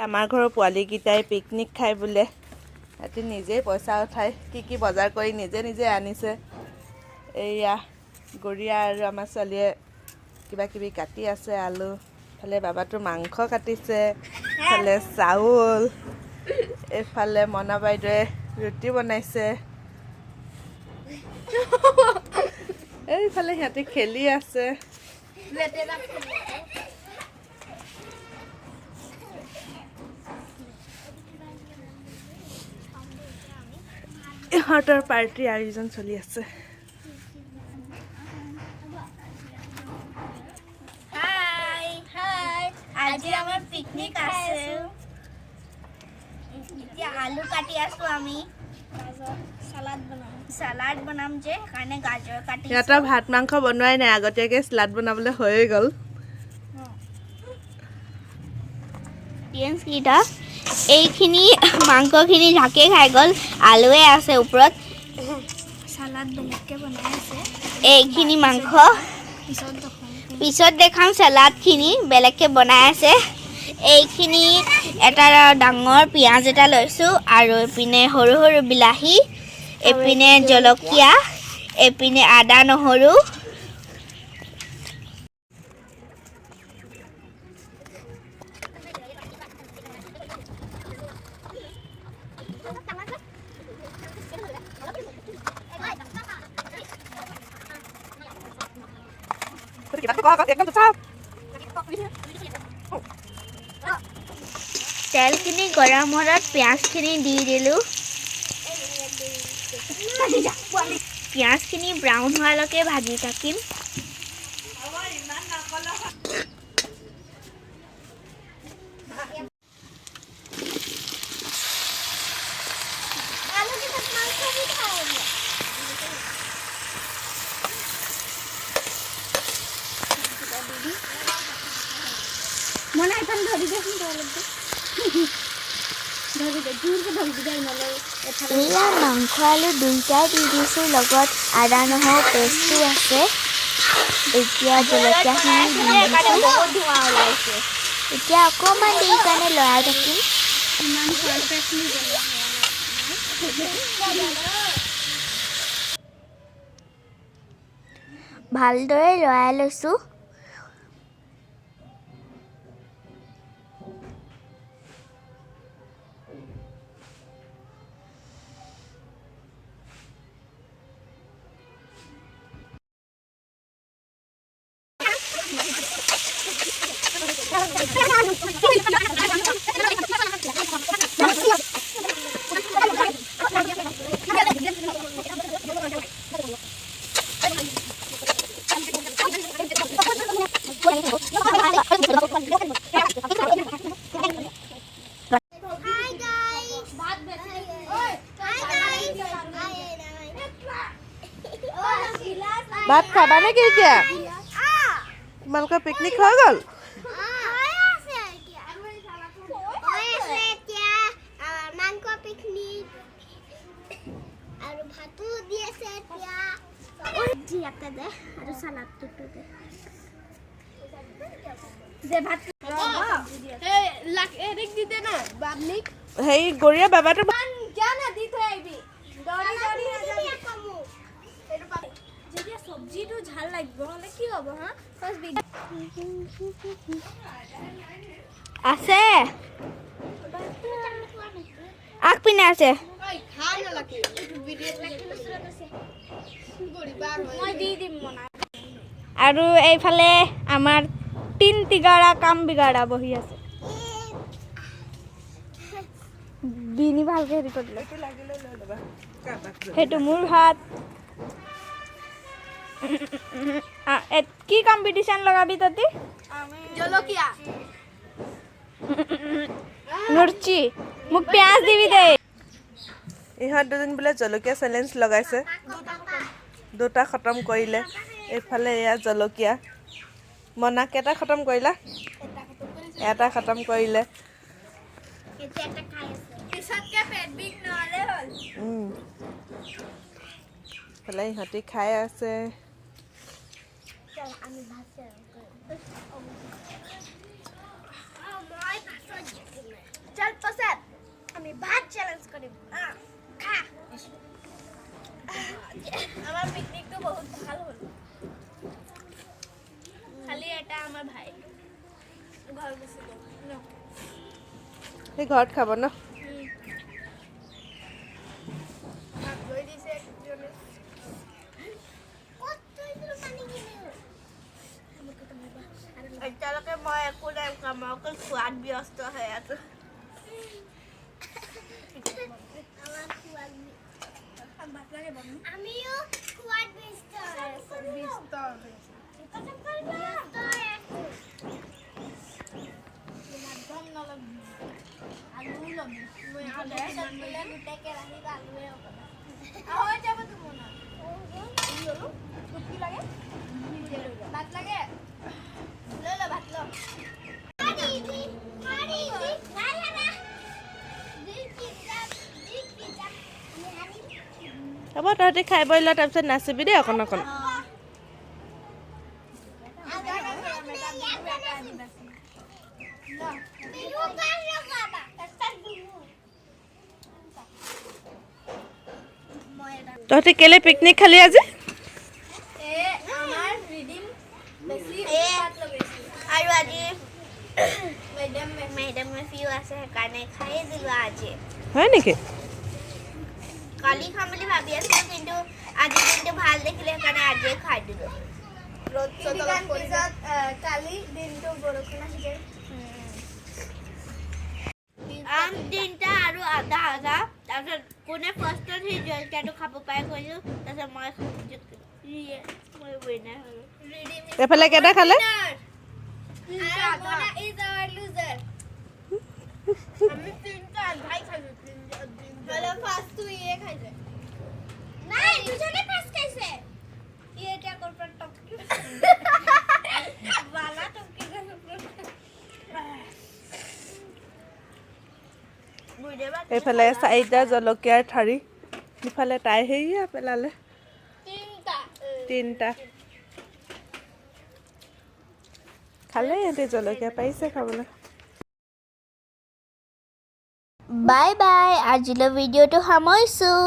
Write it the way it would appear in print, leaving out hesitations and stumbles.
আমাৰ ঘৰৰ পোৱালীকেইটাই পিকনিক খাই বোলে সিহঁতি নিজেই পইচা উঠাই কি বজাৰ কৰি নিজে আনিছে এয়া গৰিয়া আৰু আমাৰ ছোৱালীয়ে কিবা কিবি কাটি আছে আলু ফালে বাবাটো মাংস কাটিছে ফালে চাউল এইফালে মনা বাইদেৱে ৰুটি বনাইছে এইফালে সিহঁতে খেলি আছে ইহঁতৰ পাৰ্টিৰ আয়োজন চলি আছে আজি আমাৰ পিকনিক আছে এতিয়া আলু কাটি আছো আমি সালাড বনাম যে কাৰণে গাজৰ কাটি সিহঁতৰ ভাত মাংস বনোৱাই নাই আগতীয়াকৈ সালাড বনাবলৈ হৈয়ে গ'ল পিয়াজকেইটা এইখিনি মাংসখিনি ঢাকি খাই গ'ল আলুৱে আছে ওপৰত সালাড বেলেগকৈ বনাই আছে এইখিনি মাংস পিছত দেখাম সালাডখিনি বেলেগকৈ বনাই আছে এইখিনি এটা ডাঙৰ পিঁয়াজ এটা লৈছোঁ আৰু এইপিনে সৰু সৰু বিলাহী এইপিনে জলকীয়া এইপিনে আদা নহৰু তেলখিনি গৰম হোৱাত পিঁয়াজখিনি দি দিলোঁ পিঁয়াজখিনি ব্ৰাউন হোৱালৈকে ভাজি থাকিম মনে এখন ধৰি দেচোন এয়া মাংস আলু দুইটাই দি দিছোঁ লগত আদা নহৰু পেষ্টটো আছে এতিয়া জলকীয়াখিনি দি দিছোঁ এতিয়া অকণমান দেৰি কাৰণে লৰাই থাকিম ভালদৰে লৰাই লৈছোঁ ভাত খাবা নেকি এতিয়া তোমালোকৰ পিকনিক হৈ গ'ল সেই গৰিয়া বাবাটো সবজিটো ঝাল লাগিব হলে কি হ'ব হা আছে আগ পিনে আছে আৰু এইফালে আমাৰ তিন তিগাৰা কাম বিগাৰা বহি আছে বিনি ভালকে হেৰি কৰি দিলে সেইটো মোৰ ভাত কি কম্পিটিশন লগাবি ততি জলকীয়া মিৰ্চি মোক পিয়াজ দিবি দে ইহঁত দুজন বোলে জলকীয়া চেলেঞ্জ লগাইছে দুটা খতম কৰিলে এইফালে এয়া জলকীয়া মনা কেইটা খতম কৰিলা এটা খতম কৰিলে ফালে ইহঁতি খাই আছে আমাৰ পিকনিকটো বহুত ভাল হ'ল খালি এটা আমাৰ ভাই ঘৰ গুচি গ'ল ন এই ঘৰত খাব ন ভাত লৈ দিছে এতিয়ালৈকে মই একো নাই মই অকল খোৱাত ব্যস্ত হৈ আছো আমিও খোৱাত ব্যস্ত আলু লবি মই আলু লবি গোটে কেৰাহী আলুৱে আহৈ যাব তোমাৰ ললো কি লাগে ভাত লাগে লৈ ল ভাত ল হ'ব তহঁতি খাই বই ল তাৰপিছত নাচিবি দেই অকণ অকণ তহঁতি কেলে পিকনিক খালি আজি আৰু আজি মেডাম মেফিও আছে সেইকাৰণে খাই দিলো আজি হয় নেকি কালি খাম বুলি ভাবি আছিলো কিন্তু আজি দিনটো ভাল দেখিলে সেইকাৰণে আজিয়ে খাই দিলো কালি দিনটো বৰষুণ আহিছে আম তিনিটা আৰু আধা আধা তাৰপিছত কোনে ফাৰ্ষ্টত সেই জলকীয়াটো খাব পাই কৈছো তাৰপিছত মই উইনাৰ হ'লো এফালে কেইটা খালে আমি তিনটা আধাই খালো হলো ফার্স্ট তুই এ খাইছে নাই দুজনে ফার্স্ট খাইছে ই এটা করপট টপকি বালা টপকি এইফালে 4টা জলকীয়াৰ ঠাৰি ইফালে তাই হেৰিয়া পেলালে তিনটা খালে এতে জলকীয়া পাইছে খাবলৈ বাই বাই আজিলৈ ভিডিঅ'টো সামৰিছোঁ